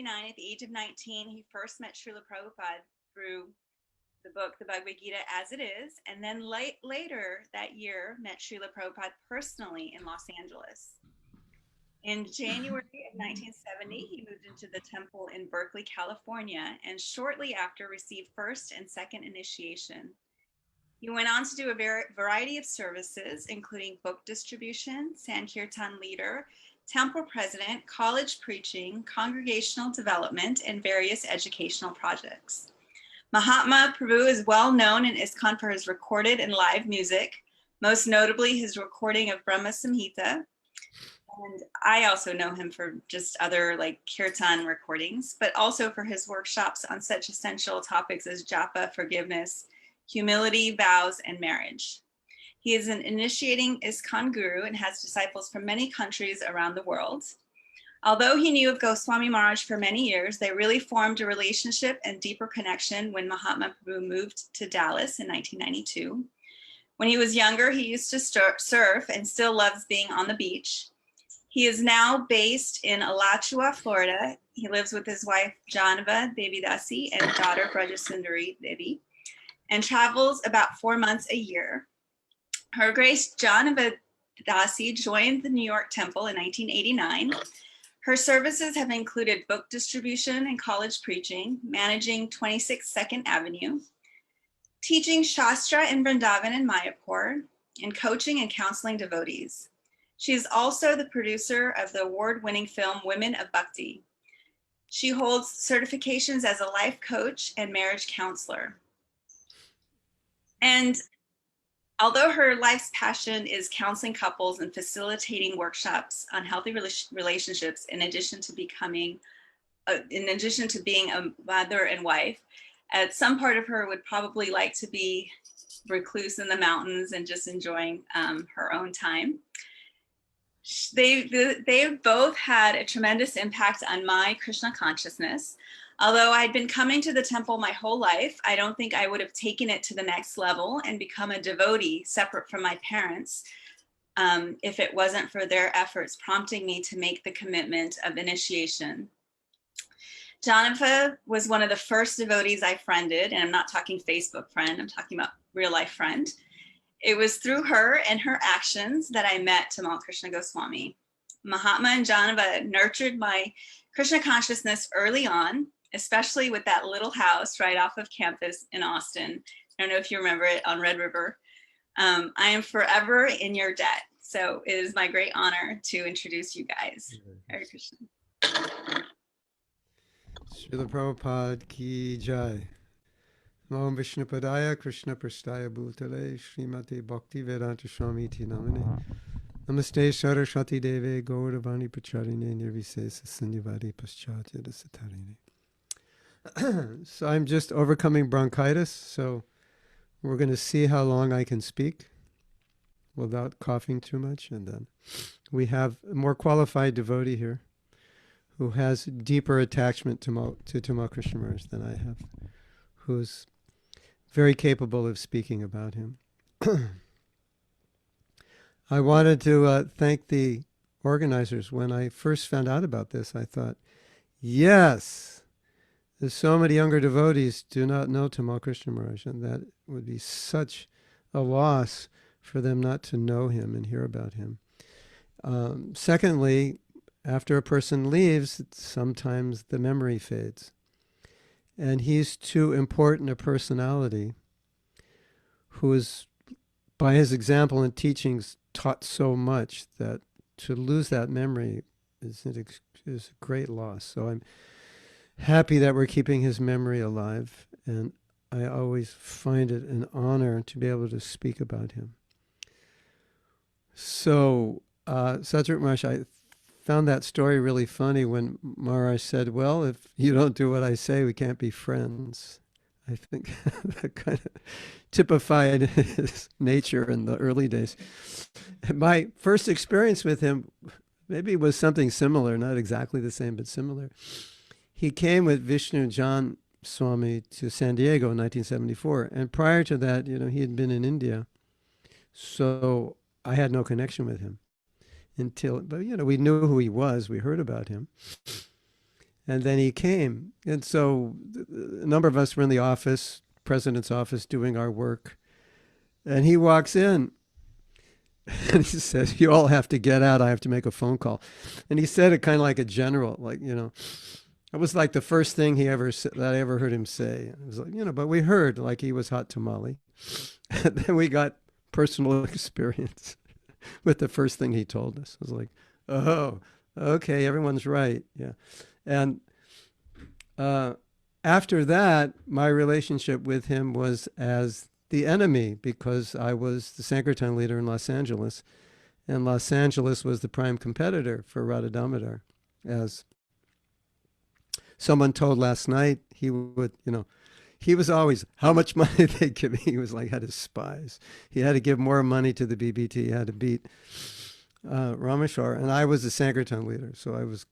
1969, at the age of 19, he first met Srila Prabhupada through the book, the Bhagavad Gita as it is, and then later that year met Srila Prabhupada personally in Los Angeles. In January of 1970, he moved into the temple in Berkeley, California, and shortly after received first and second initiation. He went on to do a variety of services, including book distribution, Sankirtan leader, temple president, college preaching, congregational development, and various educational projects. Mahatma Prabhu is well known in ISKCON for his recorded and live music, most notably his recording of Brahma Samhita. And I also know him for just other like kirtan recordings, but also for his workshops on such essential topics as japa, forgiveness, humility, vows, and marriage. He is an initiating ISKCON guru and has disciples from many countries around the world. Although he knew of Goswami Maharaj for many years, they really formed a relationship and deeper connection when Mahatma Prabhu moved to Dallas in 1992. When he was younger, he used to surf and still loves being on the beach. He is now based in Alachua, Florida. He lives with his wife, Jahnava Dasi, and daughter, Brajasundari Devi, and travels about 4 months a year. Her Grace Jahnava Dasi joined the New York Temple in 1989. Her services have included book distribution and college preaching, managing 26 2nd Avenue, teaching Shastra in Vrindavan and Mayapur, and coaching and counseling devotees. She is also the producer of the award-winning film Women of Bhakti. She holds certifications as a life coach and marriage counselor. And although her life's passion is counseling couples and facilitating workshops on healthy relationships, in addition to being a mother and wife, some part of her would probably like to be recluse in the mountains and just enjoying her own time. They've both had a tremendous impact on my Krishna consciousness. Although I'd been coming to the temple my whole life, I don't think I would have taken it to the next level and become a devotee separate from my parents if it wasn't for their efforts prompting me to make the commitment of initiation. Jahnava was one of the first devotees I friended, and I'm not talking Facebook friend, I'm talking about real life friend. It was through her and her actions that I met Tamal Krishna Goswami. Mahatma and Jahnava nurtured my Krishna consciousness early on, especially with that little house right off of campus in Austin. I don't know if you remember it, on Red River. I am forever in your debt. So it is my great honor to introduce you guys. Hare Krishna. Srila Prabhupada ki jai. Om Vishnupadaya Krishna Prasthaya Bhutale Srimate Bhakti Vedanta Swamiti Namane Namaste Saraswati Deve Gauravani Pacharine Nirvisesa Sanyavadi Paschatya Satarine. So I'm just overcoming bronchitis, so we're going to see how long I can speak without coughing too much. And then we have a more qualified devotee here who has deeper attachment to Tamal Krishna Maharaj than I have, who's very capable of speaking about him. I wanted to thank the organizers. When I first found out about this, I thought, yes, there's so many younger devotees do not know Tamal Krishna Maharaj, and that would be such a loss for them not to know him and hear about him. Secondly, after a person leaves, sometimes the memory fades. And he's too important a personality who is, by his example and teachings, taught so much that to lose that memory is a great loss. So I'm happy that we're keeping his memory alive, and I always find it an honor to be able to speak about him. So, Satyavrata Maharaj, I found that story really funny when Maharaj said, well, if you don't do what I say, we can't be friends. I think that kind of typified his nature in the early days. My first experience with him maybe was something similar, not exactly the same, but similar. He came with Vishnu Jan Swami to San Diego in 1974. And prior to that, he had been in India. So I had no connection with him. But we knew who he was. We heard about him. And then he came. And so a number of us were in the office, president's office, doing our work. And he walks in and he says, "You all have to get out. I have to make a phone call." And he said it kind of like a general, like, it was like the first thing he ever said, that I ever heard him say. It was like, but we heard like he was hot tamale. And then we got personal experience with the first thing he told us. It was like, oh, okay, everyone's right. Yeah. And after that, my relationship with him was as the enemy, because I was the Sankirtan leader in Los Angeles, and Los Angeles was the prime competitor for Radha Damodar. As someone told last night, he would, he was always, how much money they give me. He was like, had his spies. He had to give more money to the BBT. He had to beat Rameshwar, and I was the Sankirtan leader, so I was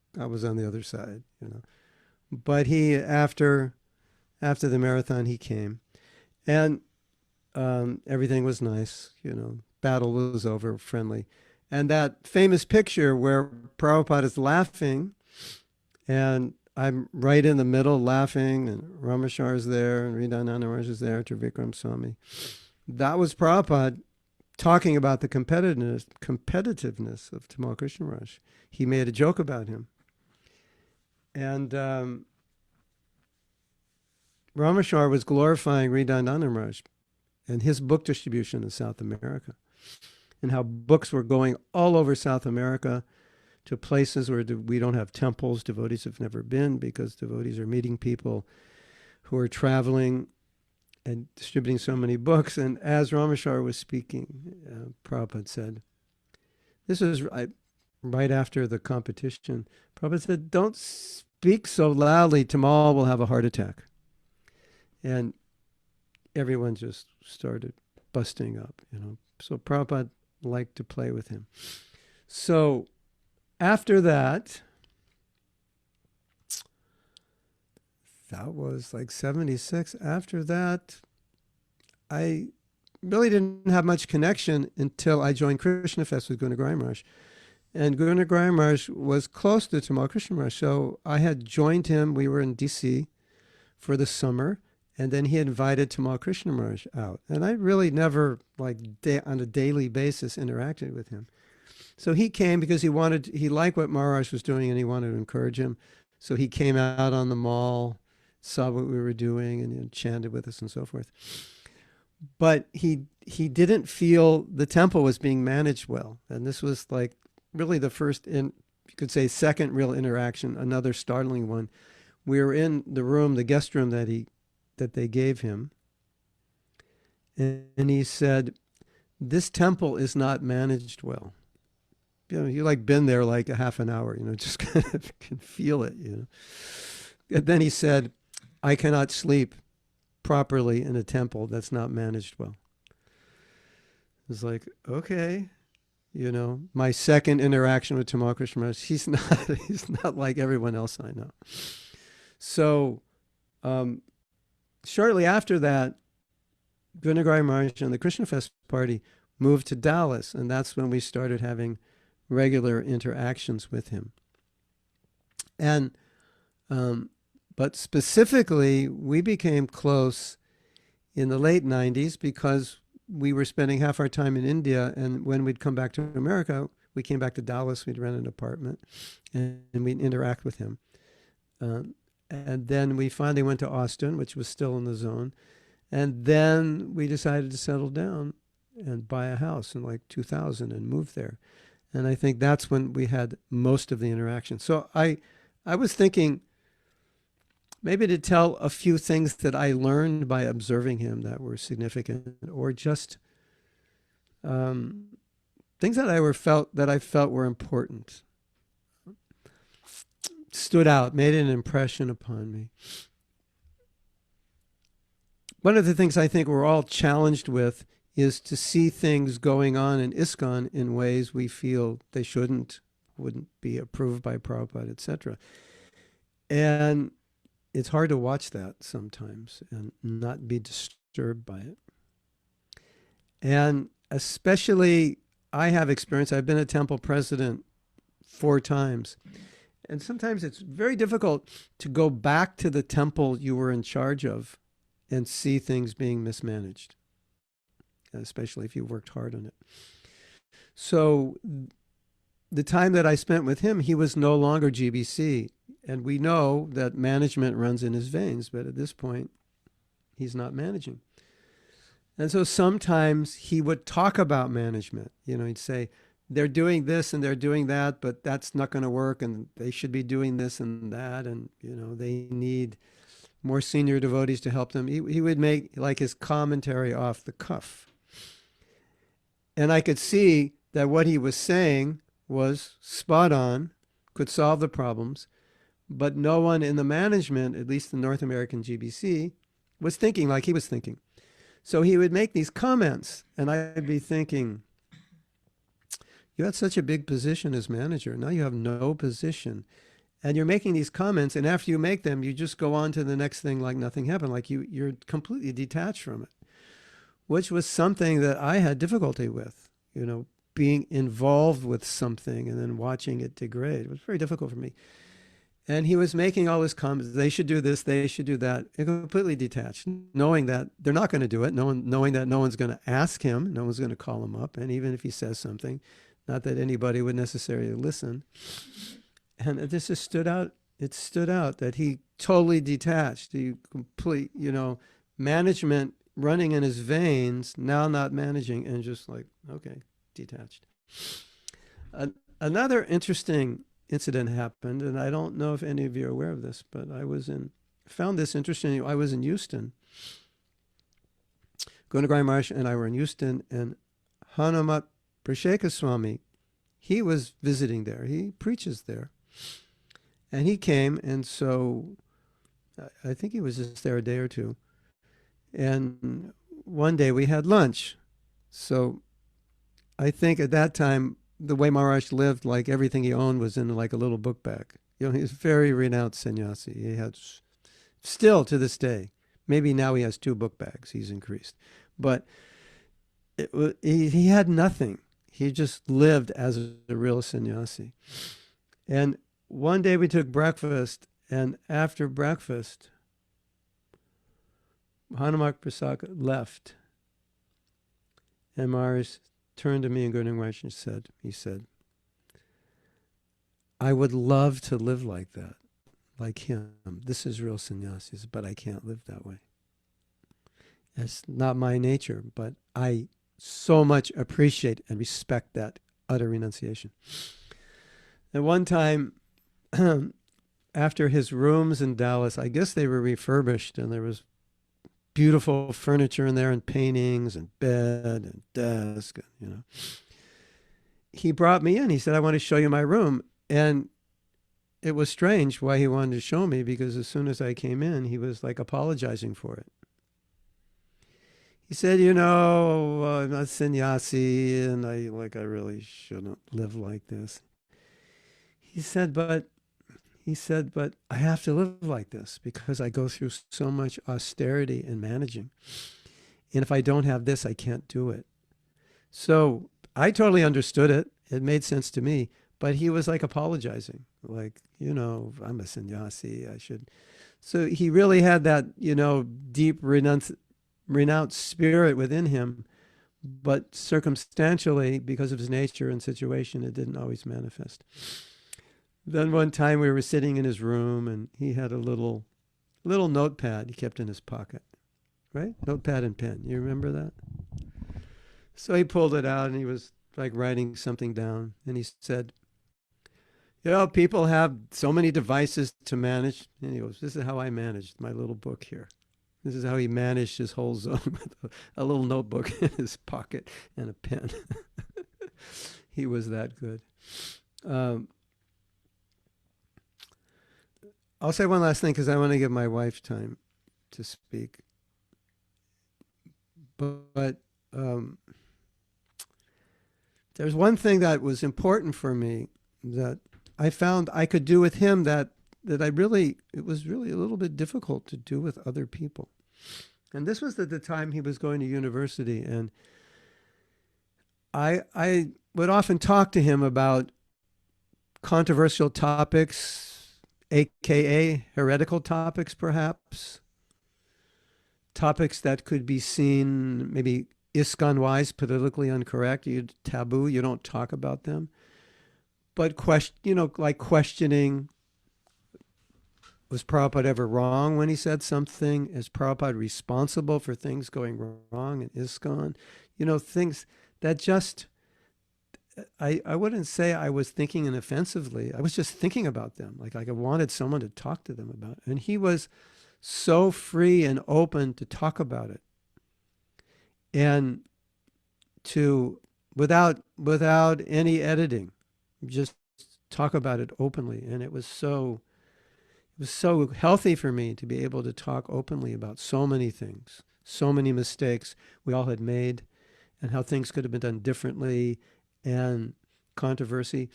on the other side, But he, after the marathon, he came, and everything was nice, Battle was over, friendly, and that famous picture where Prabhupada is laughing, and I'm right in the middle laughing, and Rameshwar is there, and Ridananda Maharaj is there, Trivikram Swami. That was Prabhupada talking about the competitiveness of Tamal Krishna Maharaj. He made a joke about him. And Rameshwar was glorifying Ridananda Maharaj and his book distribution in South America, and how books were going all over South America to places where we don't have temples, devotees have never been, because devotees are meeting people who are traveling and distributing so many books. And as Rameshwar was speaking, Prabhupada said, this was right after the competition, Prabhupada said, "Don't speak so loudly, Tamal will have a heart attack." And everyone just started busting up, So Prabhupada liked to play with him. So after that was like 76. After that, I really didn't have much connection until I joined Krishna Fest with Gunagraj Maharaj. And Gunagraj Maharaj was close to Tamal Krishna Maharaj. So I had joined him. We were in DC for the summer. And then he invited Tamal Krishna Maharaj out. And I really never, on a daily basis, interacted with him. So he came because he liked what Maharaj was doing, and he wanted to encourage him. So he came out on the mall, saw what we were doing, and chanted with us and so forth. But he didn't feel the temple was being managed well. And this was like really the first, you could say, second real interaction, another startling one. We were in the room, the guest room that they gave him. And he said, "This temple is not managed well." You been there like a half an hour, just kind of can feel it, And then he said, "I cannot sleep properly in a temple that's not managed well." It's like, okay, my second interaction with Tamal Krishna Maharaj, he's not like everyone else I know. So, shortly after that, Gunagraj Maharaj and the Krishna Fest party moved to Dallas, and that's when we started having regular interactions with him. And but specifically, we became close in the late 90s because we were spending half our time in India, and when we'd come back to America, we came back to Dallas, we'd rent an apartment, and we'd interact with him. And then we finally went to Austin, which was still in the zone. And then we decided to settle down and buy a house in 2000 and move there. And I think that's when we had most of the interaction. So I was thinking maybe to tell a few things that I learned by observing him that were significant, or just things that I felt were important, stood out, made an impression upon me. One of the things I think we're all challenged with is to see things going on in ISKCON in ways we feel they wouldn't be approved by Prabhupada, etc. And it's hard to watch that sometimes and not be disturbed by it. And especially, I have experience. I've been a temple president 4 times. And sometimes it's very difficult to go back to the temple you were in charge of and see things being mismanaged, especially if you worked hard on it. So the time that I spent with him, he was no longer GBC. And we know that management runs in his veins, but at this point, he's not managing. And so sometimes he would talk about management. You know, he'd say, they're doing this and they're doing that, but that's not going to work, and they should be doing this and that, and, you know, they need more senior devotees to help them. He would make like his commentary off the cuff. And I could see that what he was saying was spot on, could solve the problems, but no one in the management, at least the North American GBC, was thinking like he was thinking. So he would make these comments, and I'd be thinking, you had such a big position as manager. Now you have no position. And you're making these comments, and after you make them, you just go on to the next thing like nothing happened, like you're completely detached from it, which was something that I had difficulty with, you know, being involved with something and then watching it degrade. It was very difficult for me. And he was making all his comments. They should do this. They should do that. And completely detached, knowing that they're not going to do it. Knowing that no one's going to ask him. No one's going to call him up. And even if he says something, not that anybody would necessarily listen. And this just stood out. It stood out that he totally detached. He complete, you know, management running in his veins, now not managing, and just like, okay, detached. Another interesting incident happened, and I don't know if any of you are aware of this, but found this interesting. I was in Houston. Gunagrai Maharaj and I were in Houston, and Hanumat Prasheka Swami, he was visiting there. He preaches there. And he came, and so I think he was just there a day or two. And one day we had lunch. So I think at that time, the way Maharaj lived, like everything he owned was in like a little book bag. You know, he was a very renowned sannyasi. He had, still to this day, maybe now he has 2 book bags. He's increased. But he had nothing. He just lived as a real sannyasi. And one day we took breakfast, and after breakfast, Hanumak Prasad left. And Maharaj turned to me and Gurudeva Maharaj and said, I would love to live like that, like him. This is real sannyasis, but I can't live that way. It's not my nature, but I so much appreciate and respect that utter renunciation. And one time, after his rooms in Dallas, I guess they were refurbished, and there was beautiful furniture in there, and paintings, and bed, and desk, you know. He brought me in. He said, I want to show you my room. And it was strange why he wanted to show me, because as soon as I came in, he was like apologizing for it. He said, you know, I'm not sannyasi, and I really shouldn't live like this. He said, but I have to live like this because I go through so much austerity in managing. And if I don't have this, I can't do it. So I totally understood it. It made sense to me. But he was like apologizing, like, you know, I'm a sannyasi, I should. So he really had that, you know, deep renounced spirit within him. But circumstantially, because of his nature and situation, it didn't always manifest. Then one time we were sitting in his room, and he had a little notepad he kept in his pocket, right? Notepad and pen. You remember that? So he pulled it out, and he was like writing something down. And he said, you know, people have so many devices to manage. And he goes, this is how I managed my little book here. This is how he managed his whole zone with a little notebook in his pocket and a pen. He was that good. I'll say one last thing because I want to give my wife time to speak. But there's one thing that was important for me that I found I could do with him that it was really a little bit difficult to do with other people. And this was at the time he was going to university, and I would often talk to him about controversial topics, aka heretical topics, perhaps. Topics that could be seen maybe ISKCON-wise, politically incorrect, taboo, you don't talk about them. But like questioning, was Prabhupada ever wrong when he said something? Is Prabhupada responsible for things going wrong in ISKCON? Things that just, I wouldn't say I was thinking inoffensively. I was just thinking about them. Like I wanted someone to talk to them about it. And he was so free and open to talk about it. And without any editing, just talk about it openly. And it was so healthy for me to be able to talk openly about so many things, so many mistakes we all had made, and how things could have been done differently, and controversy.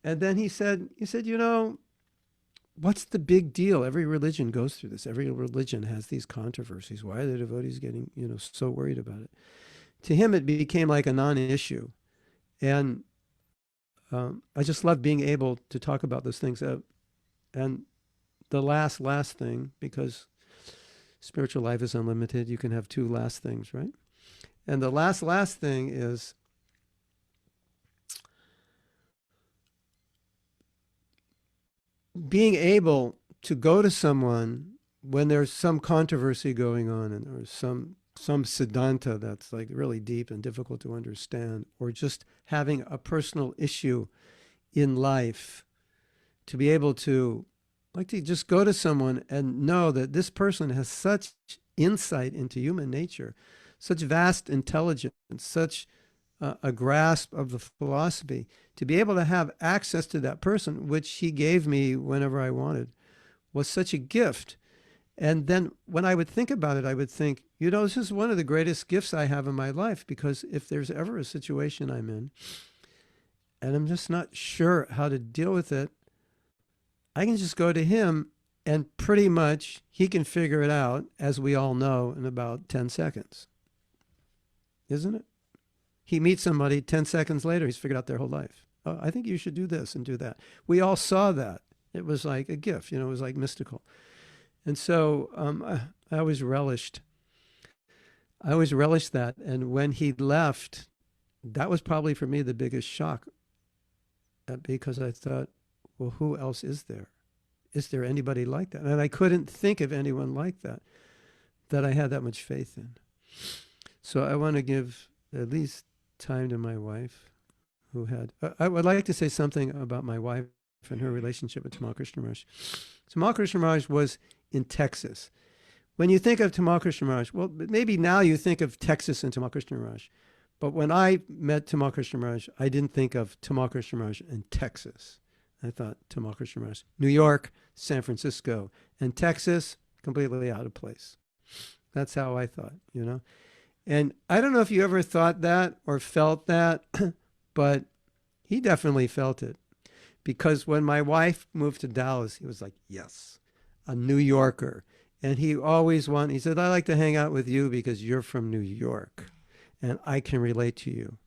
And then he said, what's the big deal? Every religion goes through this. Every religion has these controversies. Why are the devotees getting, so worried about it? To him, it became like a non-issue. And I just love being able to talk about those things. And the last thing, because spiritual life is unlimited, you can have two last things, right? And the last thing is being able to go to someone when there's some controversy going on and there's some siddhanta that's like really deep and difficult to understand, or just having a personal issue in life, to be able to just go to someone and know that this person has such insight into human nature, such vast intelligence, such a grasp of the philosophy, to be able to have access to that person, which he gave me whenever I wanted, was such a gift. And then when I would think about it, I would think, this is one of the greatest gifts I have in my life, because if there's ever a situation I'm in and I'm just not sure how to deal with it, I can just go to him and pretty much he can figure it out, as we all know, in about 10 seconds. Isn't it? He meets somebody, 10 seconds later, he's figured out their whole life. Oh, I think you should do this and do that. We all saw that. It was like a gift, it was like mystical. And so I always relished that. And when he left, that was probably for me the biggest shock, because I thought, well, who else is there? Is there anybody like that? And I couldn't think of anyone like that I had that much faith in. So I want to give at least time to my wife, who had, I would like to say something about my wife and her relationship with Tamal Krishna Maharaj. Tamal Krishna Maharaj was in Texas. When you think of Tamal Krishna Maharaj, well, maybe now you think of Texas and Tamal Krishna Maharaj. But when I met Tamal Krishna Maharaj, I didn't think of Tamal Krishna Maharaj in Texas. I thought Tamal Krishna Maharaj, New York, San Francisco, and Texas, completely out of place. That's how I thought, And I don't know if you ever thought that or felt that, but he definitely felt it. Because when my wife moved to Dallas, he was like, yes, a New Yorker. And he said, I like to hang out with you because you're from New York and I can relate to you.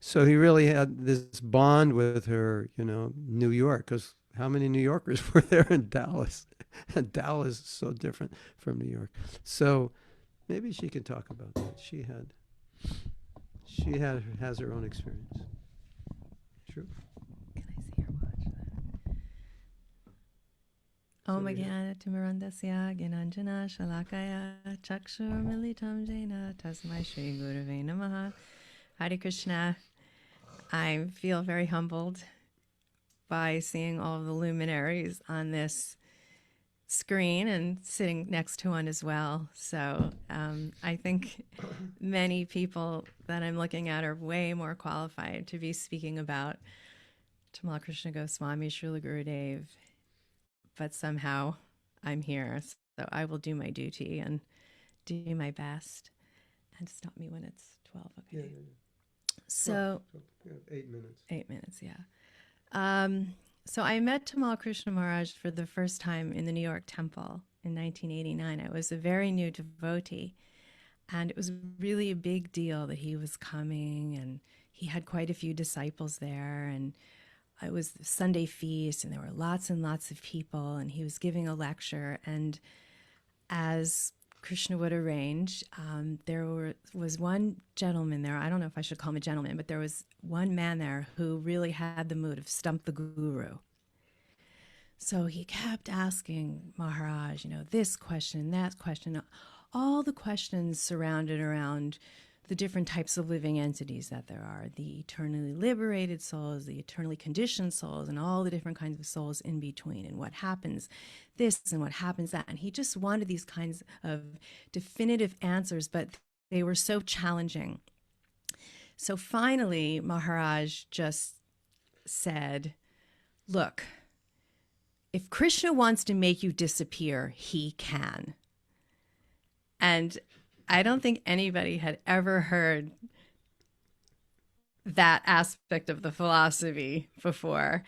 So he really had this bond with her, New York, because how many New Yorkers were there in Dallas? And Dallas is so different from New York. So maybe she can talk about that. She has her own experience. True. Can I see your watch? Om Jnana Timirandasya Gyananjana Shalakaya Chakshur Militam Jena Tasmai Shri Gurave Namaha. Hare Krishna. I feel very humbled by seeing all the luminaries on this screen and sitting next to one as well. So I think many people that I'm looking at are way more qualified to be speaking about Tamal Krishna Goswami, Srila Gurudev, but somehow I'm here. So I will do my duty and do my best. And stop me when it's 12, okay? Yeah. So 8 minutes. 8 minutes, yeah. So I met Tamal Krishna Maharaj for the first time in the New York Temple in 1989. I was a very new devotee, and it was really a big deal that he was coming, and he had quite a few disciples there. And it was the Sunday feast, and there were lots and lots of people, and he was giving a lecture. And as Krishna would arrange, was one gentleman there. I don't know if I should call him a gentleman, but there was one man there who really had the mood of stump the guru. So he kept asking Maharaj, this question, that question, all the questions surrounded around the different types of living entities that there are, the eternally liberated souls, the eternally conditioned souls, and all the different kinds of souls in between, and what happens this and what happens that. And he just wanted these kinds of definitive answers, but they were so challenging. So finally, Maharaj just said, look, if Krishna wants to make you disappear, he can. And I don't think anybody had ever heard that aspect of the philosophy before.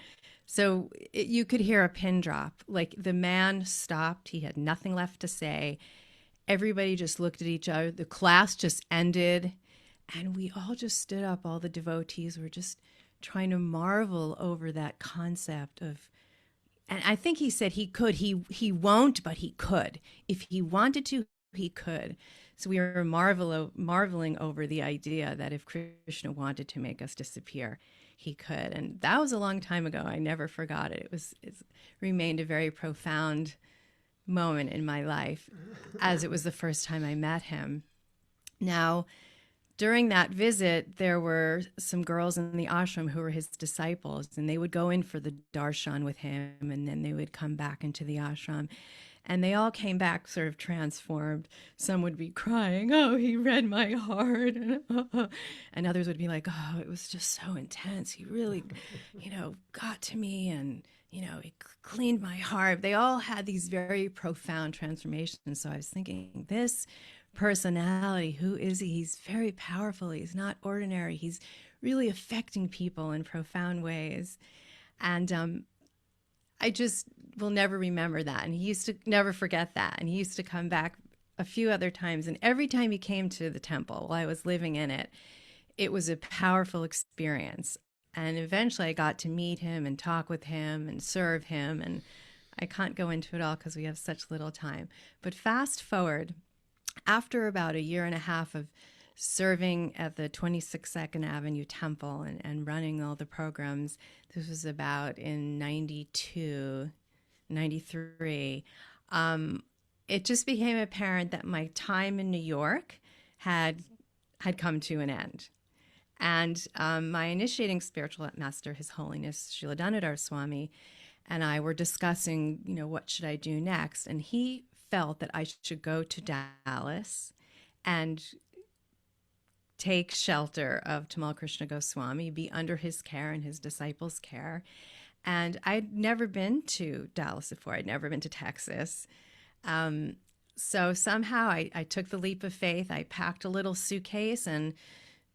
So you could hear a pin drop. Like, the man stopped. He had nothing left to say. Everybody just looked at each other. The class just ended. And we all just stood up. All the devotees were just trying to marvel over that concept of, and I think he said he could. He won't, but he could. If he wanted to, he could. So we were marveling over the idea that if Krishna wanted to make us disappear, he could. And that was a long time ago. I never forgot it. It's remained a very profound moment in my life, as it was the first time I met him. Now, during that visit, there were some girls in the ashram who were his disciples, and they would go in for the darshan with him, and then they would come back into the ashram. And they all came back sort of transformed. Some would be crying, oh, he read my heart. And others would be like, oh, it was just so intense. He really, got to me, and, he cleaned my heart. They all had these very profound transformations. So I was thinking, this personality, who is he? He's very powerful. He's not ordinary. He's really affecting people in profound ways. And I just will never remember that. And he used to never forget that. And he used to come back a few other times. And every time he came to the temple while I was living in it, it was a powerful experience. And eventually I got to meet him and talk with him and serve him. And I can't go into it all because we have such little time. But fast forward, after about a year and a half of serving at the 26 Second Avenue Temple and running all the programs, this was about in 92, 93, it just became apparent that my time in New York had come to an end. And my initiating spiritual master, His Holiness Srila Damodar Swami, and I were discussing, what should I do next? And he felt that I should go to Dallas and take shelter of Tamal Krishna Goswami, be under his care and his disciples' care. And I'd never been to Dallas before. I'd never been to Texas. So somehow I took the leap of faith. I packed a little suitcase, and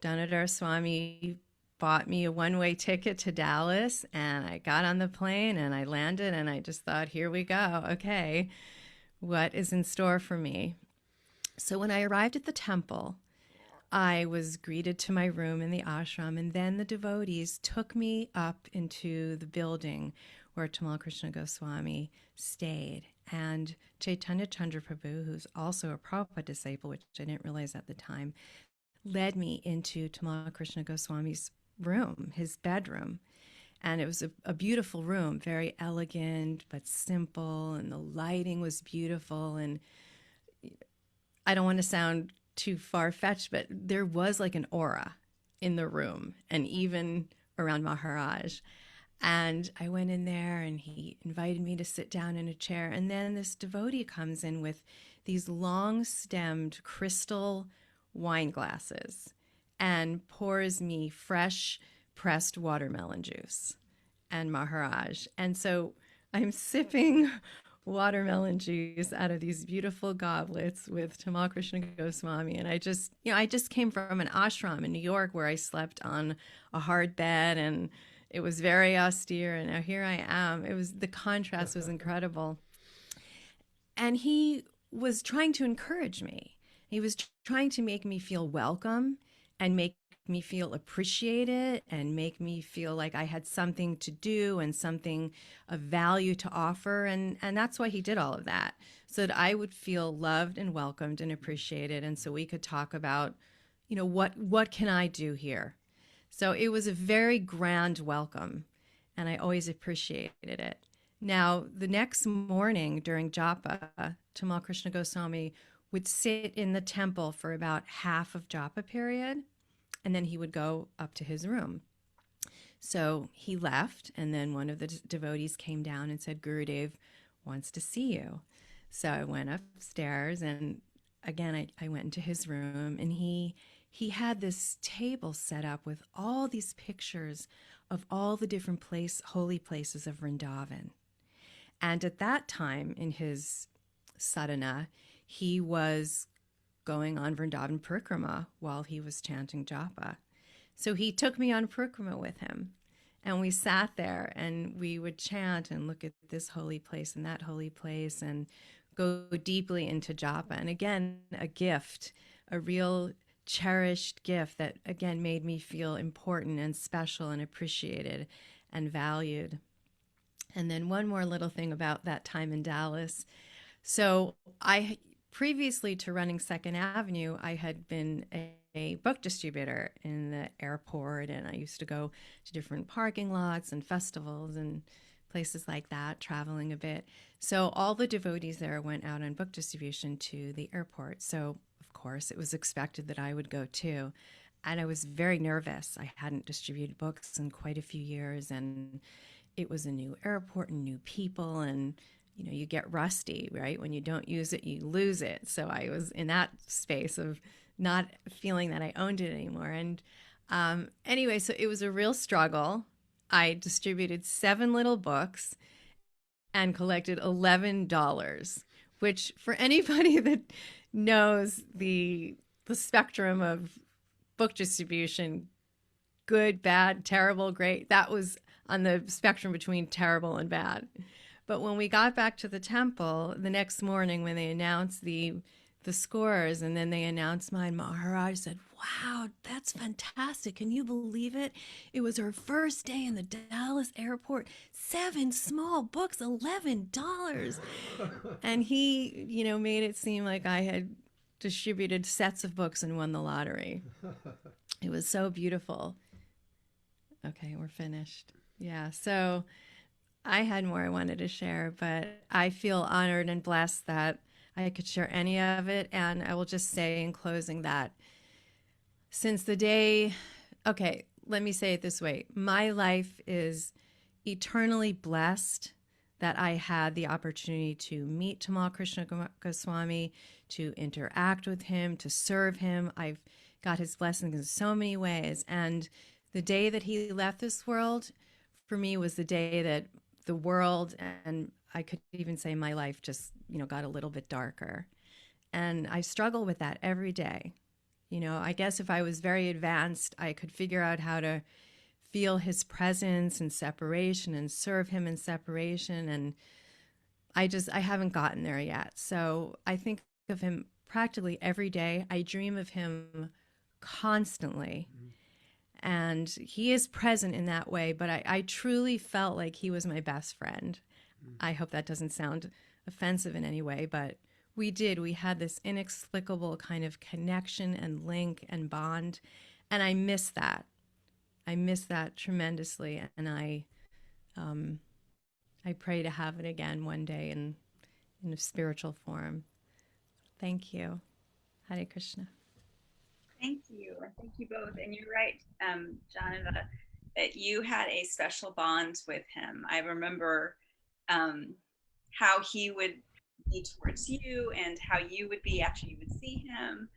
Damodar Swami bought me a one-way ticket to Dallas, and I got on the plane and I landed, and I just thought, here we go. Okay, what is in store for me? So when I arrived at the temple, I was greeted to my room in the ashram, and then the devotees took me up into the building where Tamal Krishna Goswami stayed. And Chaitanya Chandra Prabhu, who's also a Prabhupada disciple, which I didn't realize at the time, led me into Tamal Krishna Goswami's room, his bedroom. And it was a beautiful room, very elegant but simple, and the lighting was beautiful. And I don't want to sound too far-fetched, but there was like an aura in the room, and even around Maharaj. And I went in there, and he invited me to sit down in a chair. And then this devotee comes in with these long-stemmed crystal wine glasses and pours me fresh pressed watermelon juice and Maharaj. And so I'm sipping watermelon juice out of these beautiful goblets with Tamal Krishna Goswami. And I just came from an ashram in New York where I slept on a hard bed, and it was very austere. And now here I am. The contrast was incredible. And he was trying to encourage me. He was trying to make me feel welcome and make me feel appreciated and make me feel like I had something to do and something of value to offer. And that's why he did all of that, so that I would feel loved and welcomed and appreciated. And so we could talk about, what can I do here? So it was a very grand welcome, and I always appreciated it. Now, the next morning during japa, Tamal Krishna Goswami would sit in the temple for about half of japa period, and then he would go up to his room. So he left, and then one of the devotees came down and said, Gurudev wants to see you. So I went upstairs, and again, I went into his room, and he had this table set up with all these pictures of all the different holy places of Vrindavan. And at that time in his sadhana, he was going on Vrindavan Parikrama while he was chanting japa. So he took me on Parikrama with him, and we sat there and we would chant and look at this holy place and that holy place and go deeply into japa. And again, a gift, a real cherished gift that again made me feel important and special and appreciated and valued. And then one more little thing about that time in Dallas. So I, previously to running Second Avenue, I had been a book distributor in the airport, and I used to go to different parking lots and festivals and places like that, traveling a bit. So all the devotees there went out on book distribution to the airport. So of course it was expected that I would go too. And I was very nervous. I hadn't distributed books in quite a few years, and it was a new airport and new people, and you get rusty, right? When you don't use it, you lose it. So I was in that space of not feeling that I owned it anymore. And anyway, so it was a real struggle. I distributed 7 little books and collected $11, which for anybody that knows the spectrum of book distribution, good, bad, terrible, great, that was on the spectrum between terrible and bad. But when we got back to the temple the next morning, when they announced the scores, and then they announced mine, Maharaj said, wow, that's fantastic. Can you believe it? It was her first day in the Dallas airport. 7 small books, $11. And he, made it seem like I had distributed sets of books and won the lottery. It was so beautiful. Okay, we're finished. Yeah, so I had more I wanted to share, but I feel honored and blessed that I could share any of it. And I will just say in closing that since the day, okay, let me say it this way. My life is eternally blessed that I had the opportunity to meet Tamal Krishna Goswami, to interact with him, to serve him. I've got his blessings in so many ways. And the day that he left this world, for me, was the day that the world, and I could even say my life, just, got a little bit darker. And I struggle with that every day. I guess if I was very advanced, I could figure out how to feel his presence in separation and serve him in separation. And I haven't gotten there yet. So I think of him practically every day. I dream of him constantly. Mm-hmm. And he is present in that way, but I truly felt like he was my best friend. Mm-hmm. I hope that doesn't sound offensive in any way, but we had this inexplicable kind of connection and link and bond. And I miss that. I miss that tremendously. And I pray to have it again one day in a spiritual form. Thank you. Hare Krishna. Thank you. And thank you both. And you're right, Jahnava, that you had a special bond with him. I remember how he would be towards you and how you would be after you would see him.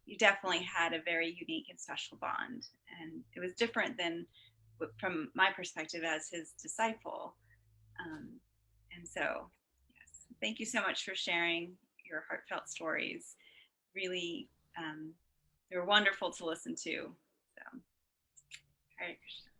You definitely had a very unique and special bond. And it was different than from my perspective as his disciple. And so, yes, thank you so much for sharing your heartfelt stories. Really, they were wonderful to listen to. So, Hare Krishna.